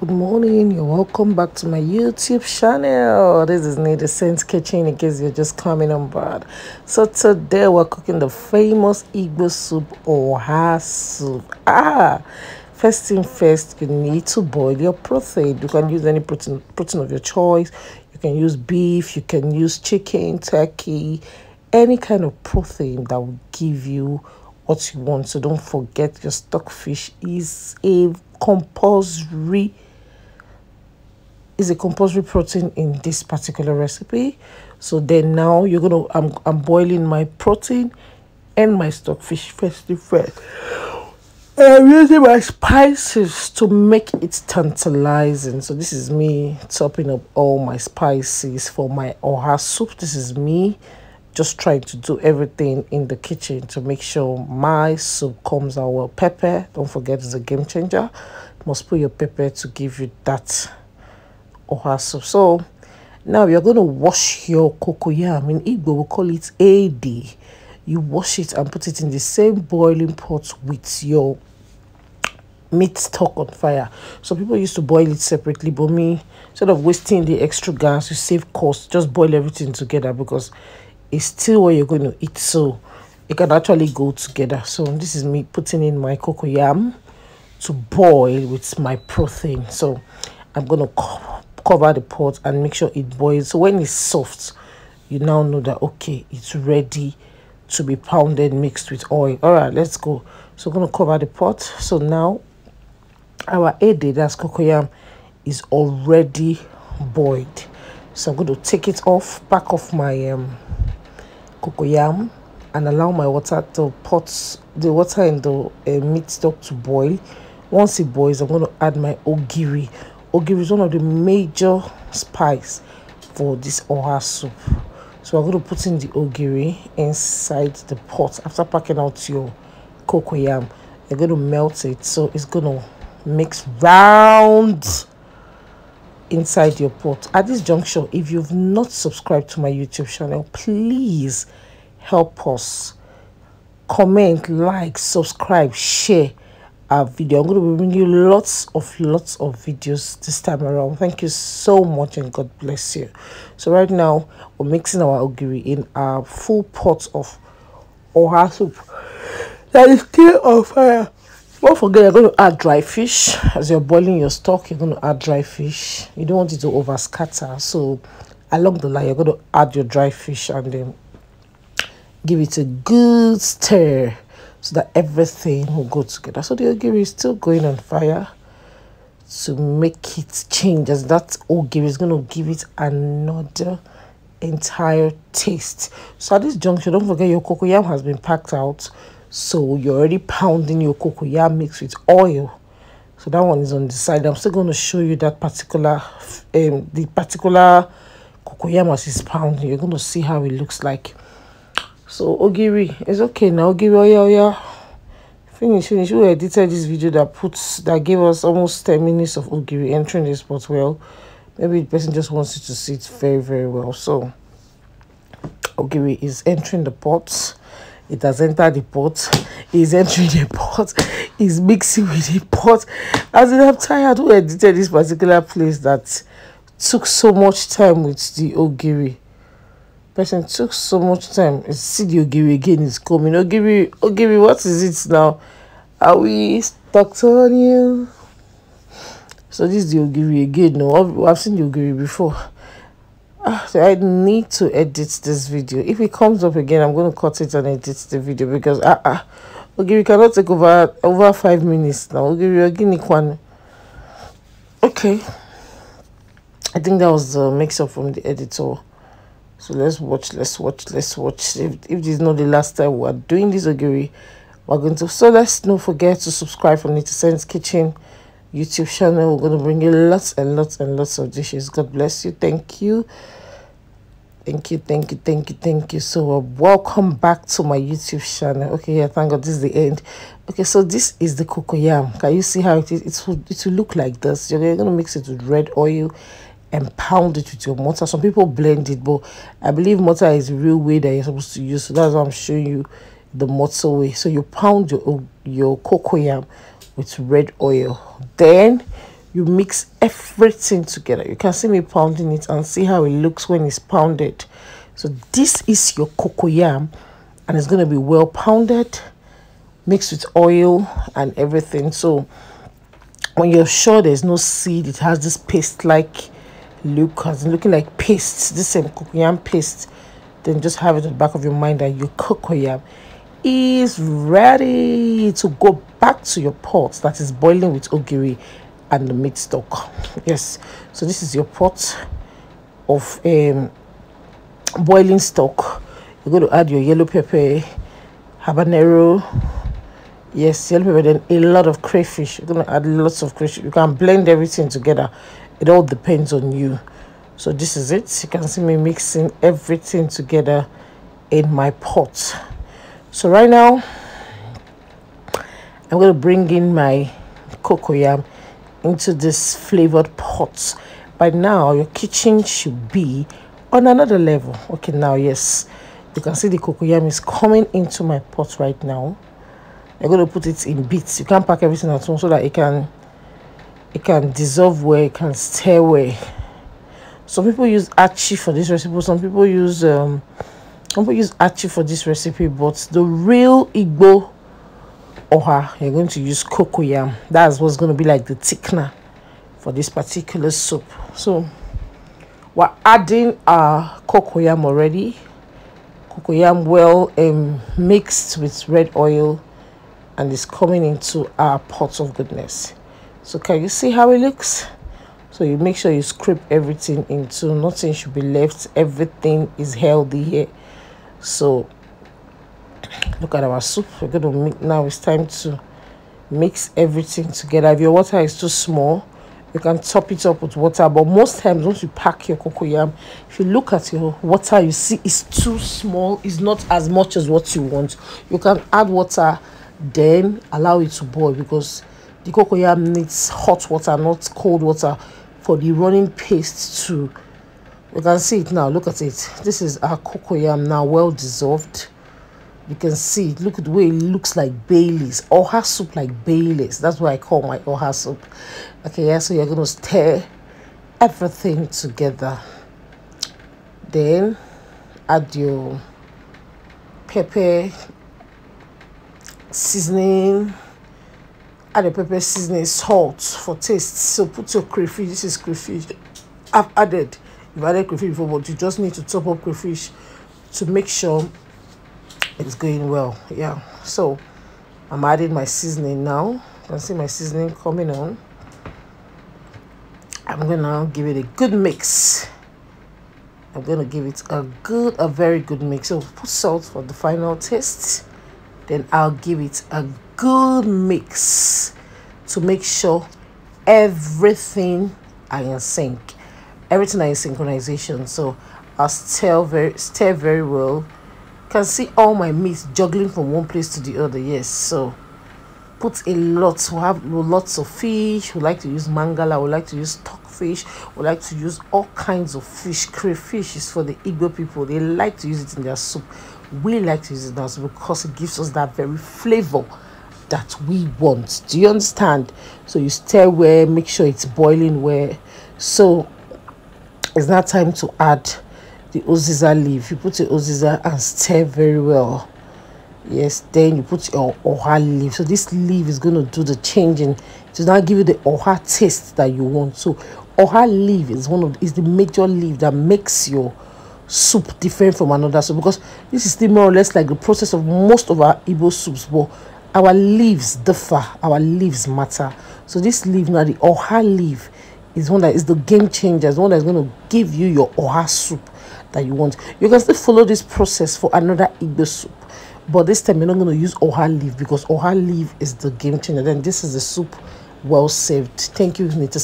Good morning, you're welcome back to my YouTube channel. This is Need Sense Kitchen in case you're just coming on board. So today we're cooking the famous Igbo soup, Oha Soup. First thing first, you need to boil your protein. You can use any protein of your choice. You can use beef, you can use chicken, turkey, any kind of protein that will give you what you want. So don't forget your stockfish is a compulsory protein in this particular recipe. So then now you're gonna I'm boiling my protein and my stockfish first. I'm using my spices to make it tantalizing. So this is me topping up all my spices for my Oha soup. This is me just trying to do everything in the kitchen to make sure my soup comes out well. Pepper, don't forget, it's a game changer. You must put your pepper to give you that Oha soup. So now you're going to wash your cocoyam. In Igbo we call it AD. You wash it and put it in the same boiling pot with your meat stock on fire. So people used to boil it separately, but me, instead of wasting the extra gas, you save cost, just boil everything together because it's still what you're going to eat, so it can actually go together. So this is me putting in my cocoyam to boil with my protein. So I'm going to cover the pot and make sure it boils. So when it's soft, you now know that okay, it's ready to be pounded, mixed with oil. All right, let's go. So I'm going to cover the pot. So now our ede, that's cocoyam, is already boiled. So I'm going to take it off, back off my cocoyam, and allow my water to the water in the meat stock to boil. Once it boils, I'm going to add my ogiri. Ogiri is one of the major spice for this Oha soup. So I'm going to put in the ogiri inside the pot. After packing out your cocoyam, you're going to melt it, so it's going to mix round inside your pot. At this juncture, if you've not subscribed to my YouTube channel, please help us. Comment, like, subscribe, share our video. I'm going to be bringing you lots of videos this time around. Thank you so much and God bless you. So right now we're mixing our ogiri in our full pot of Oha soup that is still on fire. Don't forget, you're going to add dry fish. As you're boiling your stock, you're going to add dry fish. You don't want it to over scatter, so along the line you're going to add your dry fish and then give it a good stir so that everything will go together. So the ogiri is still going on fire to make it change, as that ogiri is going to give it another entire taste. So at this juncture, don't forget your cocoyam has been packed out. So you're already pounding your cocoyam mixed with oil. So that one is on the side. I'm still going to show you that particular cocoyam as it's pounding. You're going to see how it looks like. So ogiri is okay now. Ogiri, oh yeah. Finish. We edited this video that gave us almost 10 minutes of ogiri entering this pot. Well, maybe the person just wants you to see it very, very well. So ogiri is entering the pot. It has entered the pot. It's entering the pot. It's mixing with the pot. As in, I'm tired who edited this particular place that took so much time with the ogiri. Person took so much time. See the ogiri again is coming. Ogiri, what is it now? Are we stuck on you? So this is the ogiri again. No, I've seen the ogiri before. I need to edit this video. If it comes up again, I'm going to cut it and edit the video because ogiri cannot take over 5 minutes now. Ogiri again, one. Okay, I think that was the mix up from the editor. So let's watch. If this is not the last time we're doing this ogiri, we're going to. So let's not forget to subscribe for Need Sense Kitchen YouTube channel. We're going to bring you lots of dishes. God bless you. Thank you. So welcome back to my YouTube channel. Okay, yeah, thank God this is the end. Okay, so this is the cocoyam. Can you see how it is? It will look like this. You're going to mix it with red oil and pound it with your mortar. Some people blend it, but I believe mortar is the real way that you're supposed to use. So that's why I'm showing you the mortar way. So you pound your cocoyam with red oil. Then You mix everything together. You can see me pounding it and see how it looks when it's pounded. So this is your cocoyam, and it's going to be well pounded, mixed with oil and everything. So when you're sure there's no seed, it has this paste like look, as looking like paste, this same cocoyam paste, then just have it in the back of your mind that your cocoyam is ready to go back to your pot that is boiling with ogiri and the meat stock. Yes, so this is your pot of boiling stock. You're going to add your yellow pepper, habanero, yes, yellow pepper, then a lot of crayfish. You're going to add lots of crayfish. You can blend everything together. It all depends on you. So this is it. You can see me mixing everything together in my pot. So right now I'm going to bring in my cocoyam into this flavored pot. By now your kitchen should be on another level. Okay, now yes, you can see the cocoyam is coming into my pot right now. I'm going to put it in bits. You can't pack everything at once so that it can dissolve well, it can stir well. Some people use achi for this recipe. Some people use achi for this recipe, but the real Igbo oha, you're going to use cocoyam. That's what's going to be like the thickener for this particular soup. So we're adding our cocoyam already. Cocoyam well mixed with red oil, and it's coming into our pot of goodness. So can you see how it looks? So you make sure you scrape everything into, nothing should be left. Everything is healthy here. So look at our soup. We're going to make, now it's time to mix everything together. If your water is too small, you can top it up with water, but most times once you pack your cocoyam, if you look at your water, you see it's too small, it's not as much as what you want. You can add water, then allow it to boil, because the cocoyam needs hot water, not cold water, for the running paste to, you can see it now. Look at it. This is our cocoyam now, well dissolved. You can see it. Look at the way it looks like Baileys. Oha soup like Baileys. That's what I call my oha soup. Okay, yeah, so you're going to stir everything together. Then add your pepper seasoning. Add the pepper seasoning, salt for taste. So put your crayfish. This is crayfish. You've added crayfish before, but you just need to top up crayfish to make sure it's going well. Yeah, so I'm adding my seasoning now. You can see my seasoning coming on. I'm gonna give it a good mix. I'm gonna give it a very good mix. So put salt for the final taste. Then I'll give it a good mix to make sure everything are in sync, everything are in synchronization. So I'll stir very well. You can see all my meat juggling from one place to the other. Yes, so put a lot. We have lots of fish. We like to use mangala, we like to use stockfish, we like to use all kinds of fish. Crayfish is for the Igbo people. They like to use it in their soup. We like to use it now because it gives us that very flavor that we want. Do you understand? So you stir well, make sure it's boiling well. So it's now time to add the Uziza leaf. You put the Uziza and stir very well. Yes, then you put your oha leaf. So this leaf is going to do the changing to now give you the oha taste that you want. So oha leaf is the major leaf that makes your soup different from another soup, because this is still more or less like the process of most of our Igbo soups, but our leaves differ, our leaves matter. So this leaf now, the oha leaf, is one that is the game changer, is one that's going to give you your oha soup that you want. You can still follow this process for another Igbo soup, but this time you're not going to use oha leaf, because oha leaf is the game changer. Then this is the soup well served. Thank you, Nita.